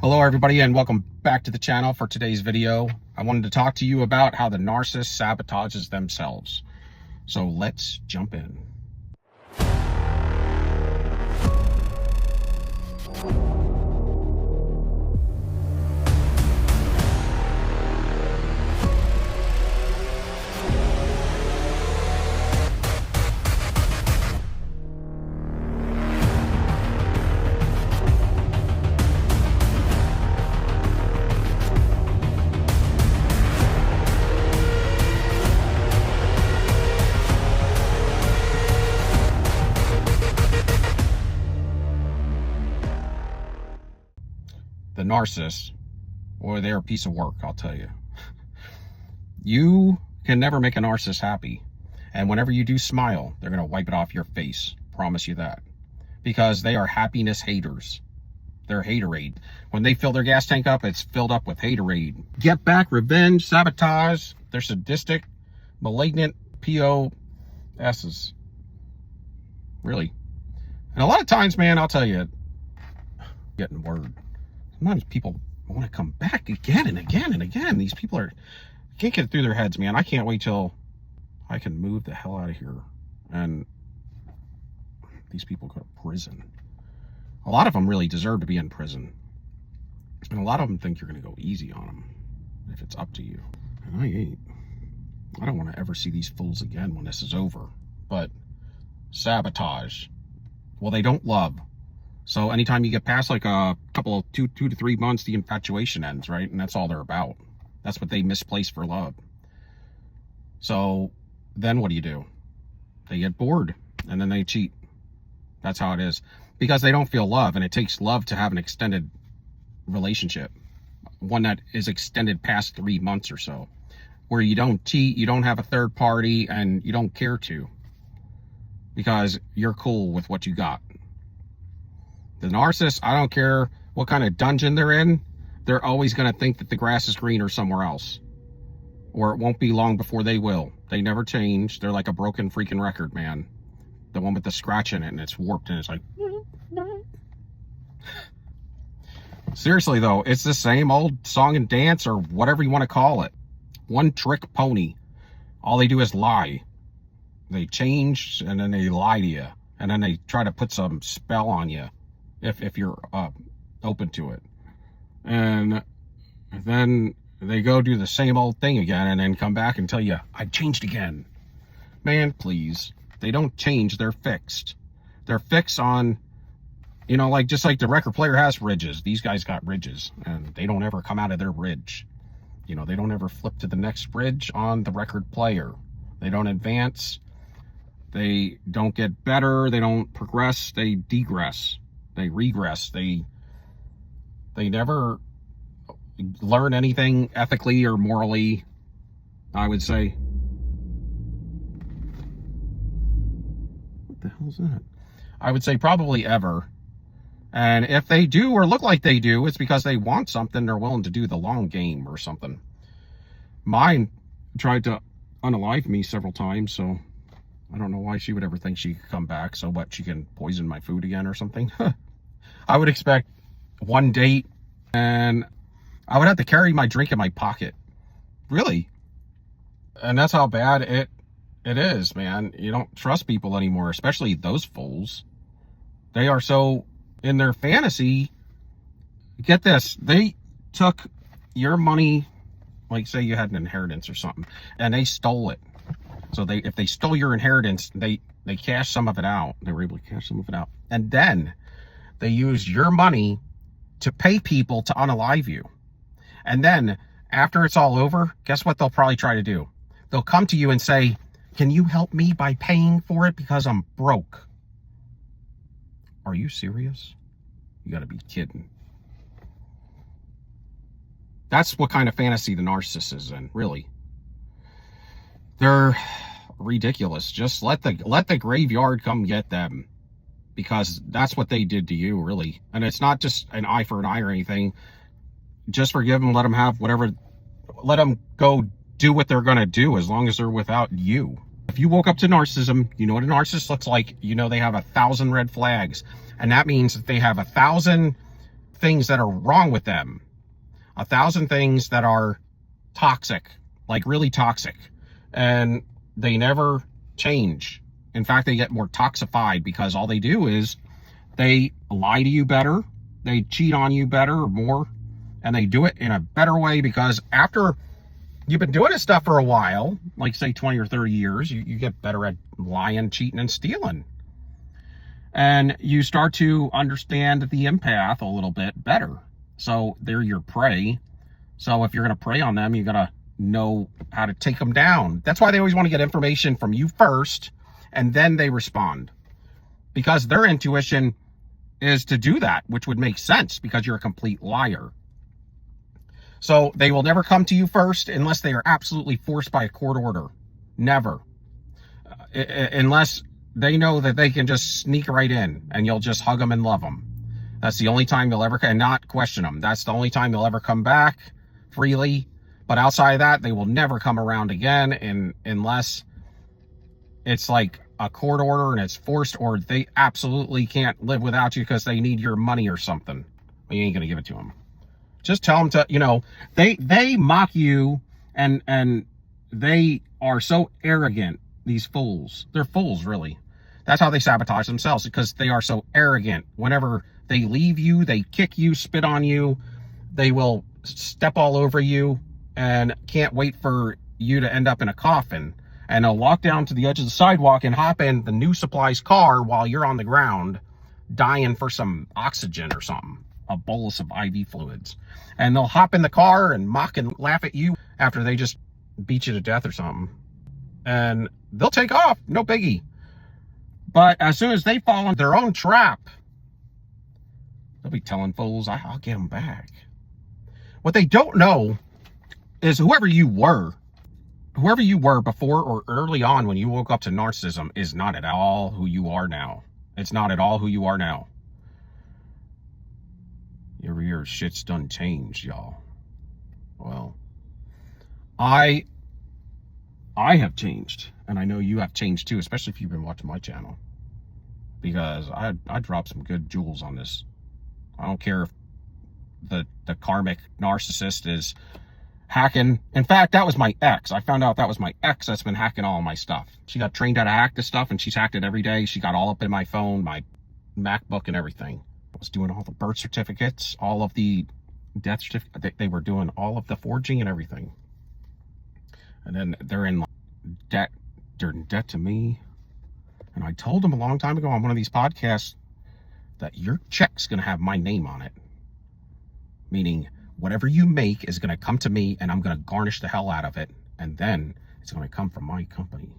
Hello everybody and welcome back to the channel. For today's video, I wanted to talk to you about how the narcissist sabotages themselves. So let's jump in. The narcissists, boy, they're a piece of work, I'll tell you. You can never make a narcissist happy. And whenever you do smile, they're going to wipe it off your face. Promise you that. Because they are happiness haters. They're haterade. When they fill their gas tank up, it's filled up with haterade. Get back, revenge, sabotage. They're sadistic, malignant POSs. Really. And a lot of times, man, I'll tell you, getting word. Sometimes people want to come back again and again and again. These people can't get it through their heads, man. I can't wait till I can move the hell out of here and these people go to prison. A lot of them really deserve to be in prison. And a lot of them think you're going to go easy on them if it's up to you. And I ain't. I don't want to ever see these fools again when this is over. But sabotage. Well, they don't love. So anytime you get past like a couple of two to 3 months, the infatuation ends, right? And that's all they're about. That's what they misplace for love. So then what do? They get bored and then they cheat. That's how it is. Because they don't feel love, and it takes love to have an extended relationship. One that is extended past 3 months or so. Where you don't cheat, you don't have a third party, and you don't care to. Because you're cool with what you got. The narcissist, I don't care what kind of dungeon they're in, they're always going to think that the grass is greener somewhere else. Or it won't be long before they will. They never change. They're like a broken freaking record, man. The one with the scratch in it and it's warped and it's like... Seriously though, it's the same old song and dance or whatever you want to call it. One trick pony. All they do is lie. They change and then they lie to you. And then they try to put some spell on you. If you're open to it. And then they go do the same old thing again and then come back and tell you, I changed again. Man, please. They don't change, they're fixed. They're fixed on, you know, like just like the record player has ridges. These guys got ridges and they don't ever come out of their ridge. You know, they don't ever flip to the next ridge on the record player. They don't advance. They don't get better. They don't progress. They degress. They regress. They never learn anything ethically or morally, I would say. What the hell's that? I would say probably ever. And if they do or look like they do, it's because they want something. They're willing to do the long game or something. Mine tried to unalive me several times, so I don't know why she would ever think she could come back. So what, she can poison my food again or something? I would expect one date and I would have to carry my drink in my pocket. Really. And that's how bad it is, man. You don't trust people anymore, especially those fools. They are so in their fantasy. Get this. They took your money, like say you had an inheritance or something, and they stole it. So if they stole your inheritance, they cashed some of it out. They were able to cash some of it out. And then they used your money to pay people to unalive you. And then after it's all over, guess what they'll probably try to do? They'll come to you and say, can you help me by paying for it because I'm broke? Are you serious? You gotta be kidding. That's what kind of fantasy the narcissist is in, really. They're ridiculous. Just let the graveyard come get them. Because that's what they did to you, really. And it's not just an eye for an eye or anything. Just forgive them, let them have whatever, let them go do what they're going to do as long as they're without you. If you woke up to narcissism, you know what a narcissist looks like. You know they have 1,000 red flags. And that means that they have 1,000 things that are wrong with them, 1,000 things that are toxic, like really toxic, and they never change. In fact, they get more toxified because all they do is they lie to you better, they cheat on you better or more, and they do it in a better way because after you've been doing this stuff for a while, like say 20 or 30 years, you get better at lying, cheating, and stealing. And you start to understand the empath a little bit better. So they're your prey. So if you're going to prey on them, you got to know how to take them down. That's why they always want to get information from you first, and then they respond. Because their intuition is to do that, which would make sense because you're a complete liar. So they will never come to you first unless they are absolutely forced by a court order. Never. Unless they know that they can just sneak right in and you'll just hug them and love them. That's the only time they'll ever, and not question them. That's the only time they'll ever come back freely. But outside of that, they will never come around again unless it's like a court order and it's forced, or they absolutely can't live without you because they need your money or something. Well, you ain't going to give it to them. Just tell them to, they mock you and they are so arrogant, these fools. They're fools, really. That's how they sabotage themselves, because they are so arrogant. Whenever they leave you, they kick you, spit on you, they will step all over you and can't wait for you to end up in a coffin. And they'll walk down to the edge of the sidewalk and hop in the new supplies car while you're on the ground dying for some oxygen or something, a bolus of IV fluids. And they'll hop in the car and mock and laugh at you after they just beat you to death or something. And they'll take off, no biggie. But as soon as they fall in their own trap, they'll be telling fools, I'll get them back. What they don't know is whoever you were before or early on when you woke up to narcissism is not at all who you are now. It's not at all who you are now. Your shit's done changed, y'all. Well, I have changed, and I know you have changed too, especially if you've been watching my channel, because I dropped some good jewels on this. I don't care if the karmic narcissist is hacking. In fact, that was my ex. I found out that was my ex that's been hacking all my stuff. She got trained how to hack this stuff, and she's hacked it every day. She got all up in my phone, my MacBook, and everything. I was doing all the birth certificates, all of the death certificates. They were doing all of the forging and everything. And then they're in debt. They're in debt to me. And I told them a long time ago on one of these podcasts that your check's going to have my name on it. Meaning, whatever you make is going to come to me, and I'm going to garnish the hell out of it. And then it's going to come from my company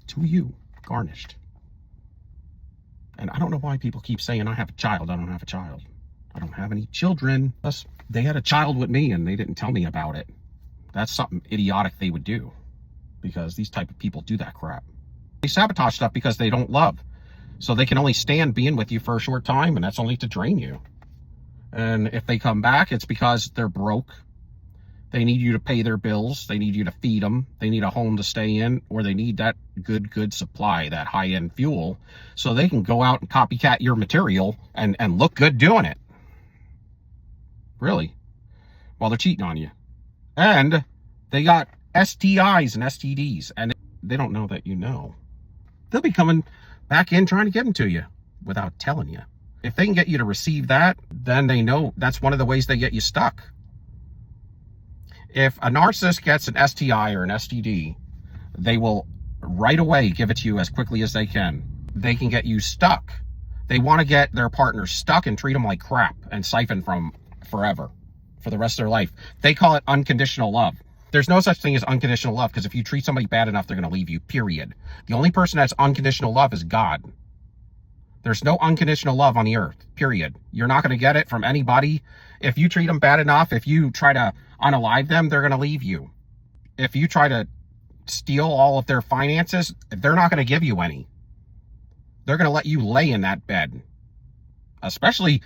to you, garnished. And I don't know why people keep saying I have a child. I don't have a child. I don't have any children. Plus, they had a child with me and they didn't tell me about it. That's something idiotic they would do, because these type of people do that crap. They sabotage stuff because they don't love. So they can only stand being with you for a short time, and that's only to drain you. And if they come back, it's because they're broke. They need you to pay their bills. They need you to feed them. They need a home to stay in, or they need that good supply, that high-end fuel, so they can go out and copycat your material and look good doing it. Really. While they're cheating on you. And they got STIs and STDs, and they don't know that you know. They'll be coming back in trying to get them to you without telling you. If they can get you to receive that, then they know that's one of the ways they get you stuck. If a narcissist gets an STI or an STD, they will right away give it to you as quickly as they can. They can get you stuck. They want to get their partner stuck and treat them like crap and siphon from forever, for the rest of their life. They call it unconditional love. There's no such thing as unconditional love, because if you treat somebody bad enough, they're going to leave you, period. The only person that's unconditional love is God. There's no unconditional love on the earth, period. You're not going to get it from anybody. If you treat them bad enough, if you try to unalive them, they're going to leave you. If you try to steal all of their finances, they're not going to give you any. They're going to let you lay in that bed. Especially,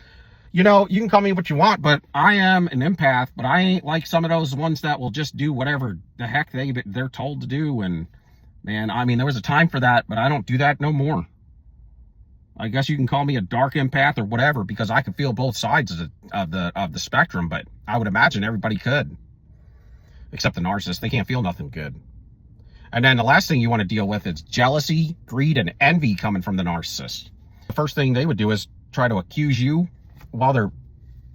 you can call me what you want, but I am an empath, but I ain't like some of those ones that will just do whatever the heck they're told to do. And man, I mean, there was a time for that, but I don't do that no more. I guess you can call me a dark empath or whatever, because I can feel both sides of the spectrum, but I would imagine everybody could. Except the narcissist, they can't feel nothing good. And then the last thing you want to deal with is jealousy, greed, and envy coming from the narcissist. The first thing they would do is try to accuse you while they're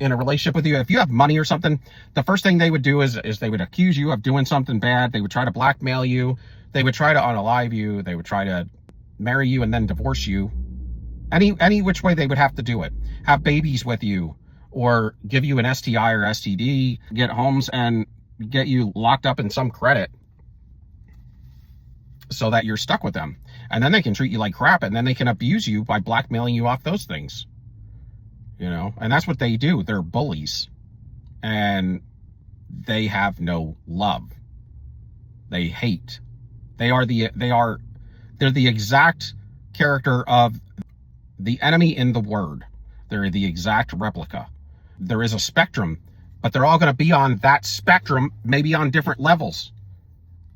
in a relationship with you. If you have money or something, the first thing they would do is they would accuse you of doing something bad. They would try to blackmail you. They would try to unalive you. They would try to marry you and then divorce you. Any which way they would have to do it. Have babies with you, or give you an STI or STD, get homes and get you locked up in some credit so that you're stuck with them. And then they can treat you like crap, and then they can abuse you by blackmailing you off those things. You know, and that's what they do. They're bullies, and they have no love. They hate. They're the exact character of the enemy in the word. They're the exact replica. There is a spectrum, but they're all going to be on that spectrum, maybe on different levels.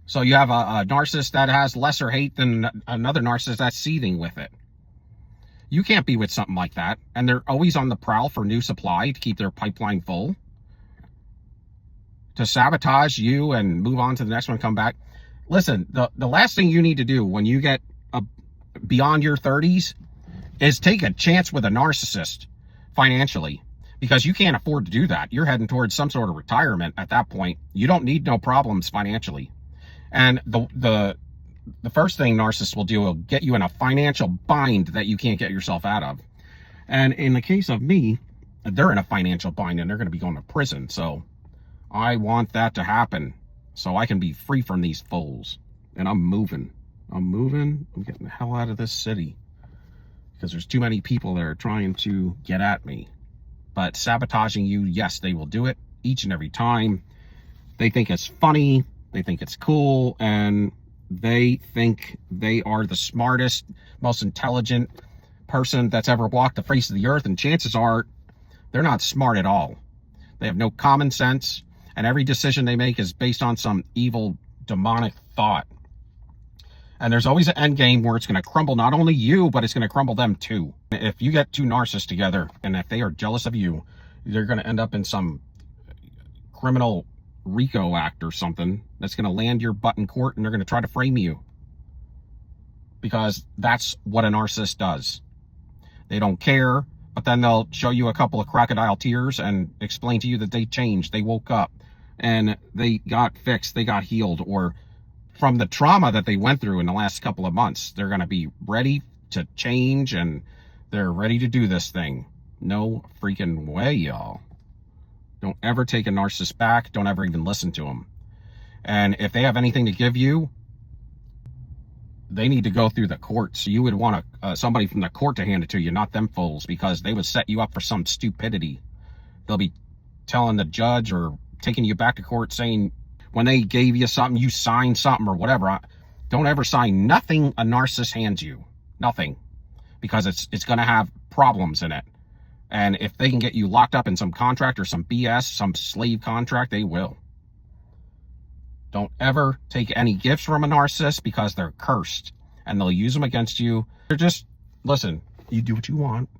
So you have a narcissist that has lesser hate than another narcissist that's seething with it. You can't be with something like that. And they're always on the prowl for new supply to keep their pipeline full, to sabotage you and move on to the next one, come back. Listen, the last thing you need to do when you get beyond your 30s is take a chance with a narcissist financially, because you can't afford to do that. You're heading towards some sort of retirement at that point. You don't need no problems financially. And the first thing narcissists will do will get you in a financial bind that you can't get yourself out of. And in the case of me, they're in a financial bind and they're going to be going to prison. So I want that to happen so I can be free from these fools. And I'm moving. I'm getting the hell out of this city, because there's too many people that are trying to get at me. But sabotaging you, yes, they will do it each and every time. They think it's funny. They think it's cool. And they think they are the smartest, most intelligent person that's ever walked the face of the earth. And chances are they're not smart at all. They have no common sense. And every decision they make is based on some evil, demonic thought. And there's always an end game where it's going to crumble not only you, but it's going to crumble them too. If you get two narcissists together, and if they are jealous of you, they're going to end up in some criminal RICO act or something that's going to land your butt in court, and they're going to try to frame you. Because that's what a narcissist does. They don't care, but then they'll show you a couple of crocodile tears and explain to you that they changed, they woke up, and they got fixed, they got healed, or from the trauma that they went through in the last couple of months, they're going to be ready to change, and they're ready to do this thing. No freaking way, y'all. Don't ever take a narcissist back. Don't ever even listen to them. And if they have anything to give you, they need to go through the courts. You would want somebody from the court to hand it to you, not them fools, because they would set you up for some stupidity. They'll be telling the judge or taking you back to court saying, when they gave you something, you signed something or whatever. Don't ever sign nothing a narcissist hands you. Nothing. Because it's going to have problems in it. And if they can get you locked up in some contract or some BS, some slave contract, they will. Don't ever take any gifts from a narcissist, because they're cursed. And they'll use them against you. They're just, listen, you do what you want.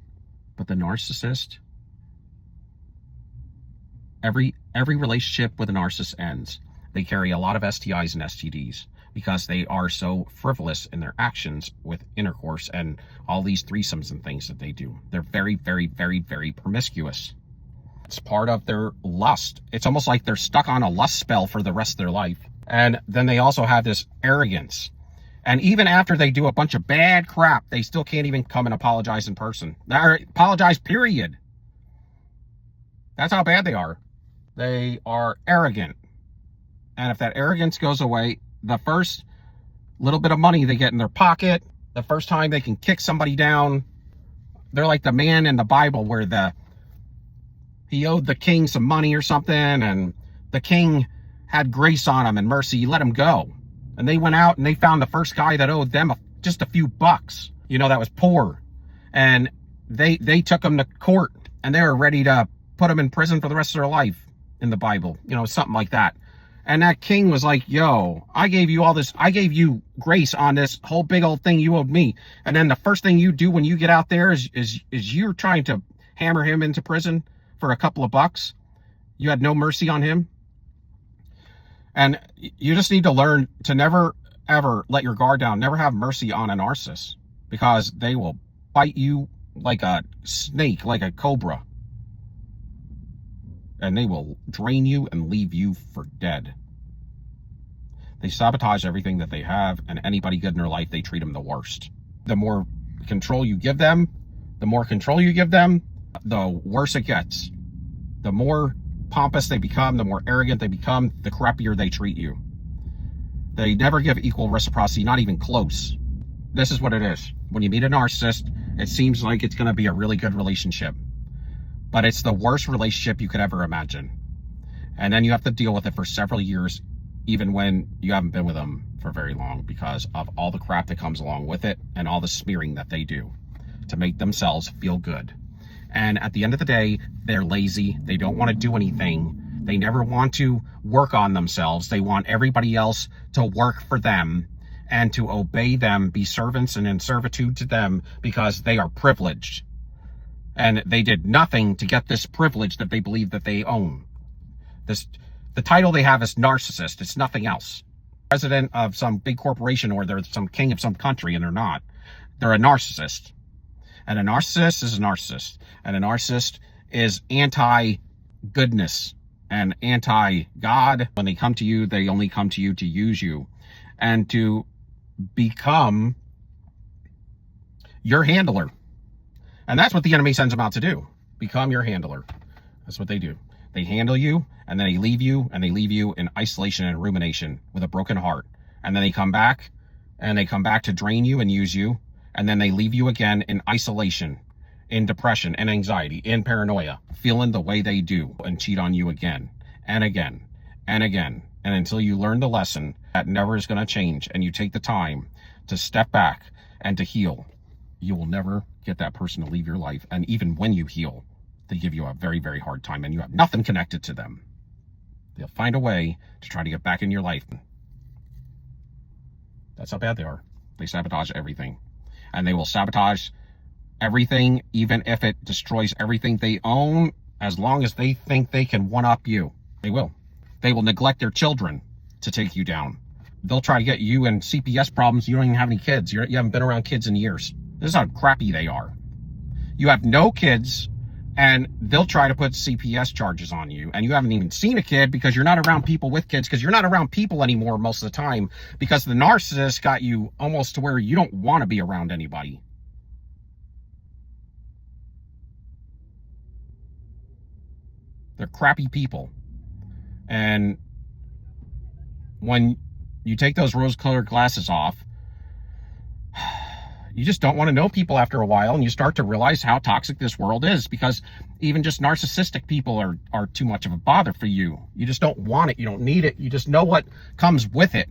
But the narcissist, every relationship with a narcissist ends. They carry a lot of STIs and STDs because they are so frivolous in their actions with intercourse and all these threesomes and things that they do. They're very, very, very, very promiscuous. It's part of their lust. It's almost like they're stuck on a lust spell for the rest of their life. And then they also have this arrogance. And even after they do a bunch of bad crap, they still can't even come and apologize in person. Or apologize, period. That's how bad they are. They are arrogant. And if that arrogance goes away, the first little bit of money they get in their pocket, the first time they can kick somebody down, they're like the man in the Bible where he owed the king some money or something, and the king had grace on him and mercy. He let him go. And they went out and they found the first guy that owed them just a few bucks, that was poor. And they took him to court, and they were ready to put him in prison for the rest of their life in the Bible, something like that. And that king was like, yo, I gave you all this. I gave you grace on this whole big old thing you owed me. And then the first thing you do when you get out there is you're trying to hammer him into prison for a couple of bucks. You had no mercy on him. And you just need to learn to never, ever let your guard down. Never have mercy on a narcissist, because they will bite you like a snake, like a cobra. And they will drain you and leave you for dead. They sabotage everything that they have, and anybody good in their life, they treat them the worst. The more control you give them, the worse it gets. The more pompous they become, the more arrogant they become, the crappier they treat you. They never give equal reciprocity, not even close. This is what it is. When you meet a narcissist, it seems like it's going to be a really good relationship, but it's the worst relationship you could ever imagine. And then you have to deal with it for several years, even when you haven't been with them for very long, because of all the crap that comes along with it and all the smearing that they do to make themselves feel good. And at the end of the day, they're lazy. They don't want to do anything. They never want to work on themselves. They want everybody else to work for them and to obey them, be servants and in servitude to them, because they are privileged. And they did nothing to get this privilege that they believe that they own. The title they have is narcissist. It's nothing else. President of some big corporation, or they're some king of some country, and they're not. They're a narcissist. And a narcissist is a narcissist. And a narcissist is anti-goodness and anti-God. When they come to you, they only come to you to use you and to become your handler. And that's what the enemy sends them out to do. Become your handler. That's what they do. They handle you, and then they leave you, and they leave you in isolation and rumination with a broken heart. And then they come back, and they come back to drain you and use you. And then they leave you again in isolation, in depression, and anxiety, in paranoia, feeling the way they do, and cheat on you again and again and again. And until you learn the lesson, that never is going to change, and you take the time to step back and to heal, you will never get that person to leave your life. And even when you heal, they give you a very, very hard time, and you have nothing connected to them. They'll find a way to try to get back in your life. That's how bad they are. They sabotage everything. And they will sabotage everything, even if it destroys everything they own, as long as they think they can one-up you. They will. They will neglect their children to take you down. They'll try to get you in CPS problems. You don't even have any kids. You haven't been around kids in years. This is how crappy they are. You have no kids, and they'll try to put CPS charges on you, and you haven't even seen a kid because you're not around people with kids, because you're not around people anymore most of the time, because the narcissist got you almost to where you don't want to be around anybody. They're crappy people. And when you take those rose-colored glasses off, you just don't want to know people after a while, and you start to realize how toxic this world is, because even just narcissistic people are too much of a bother for you. You just don't want it. You don't need it. You just know what comes with it,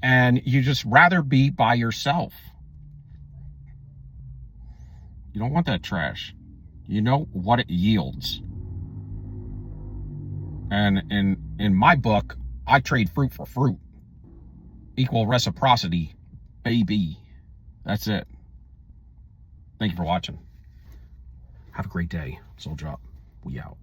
and you just rather be by yourself. You don't want that trash. You know what it yields. And in my book, I trade fruit for fruit. Equal reciprocity, baby. That's it. Thank you for watching. Have a great day. Soldier up. We out.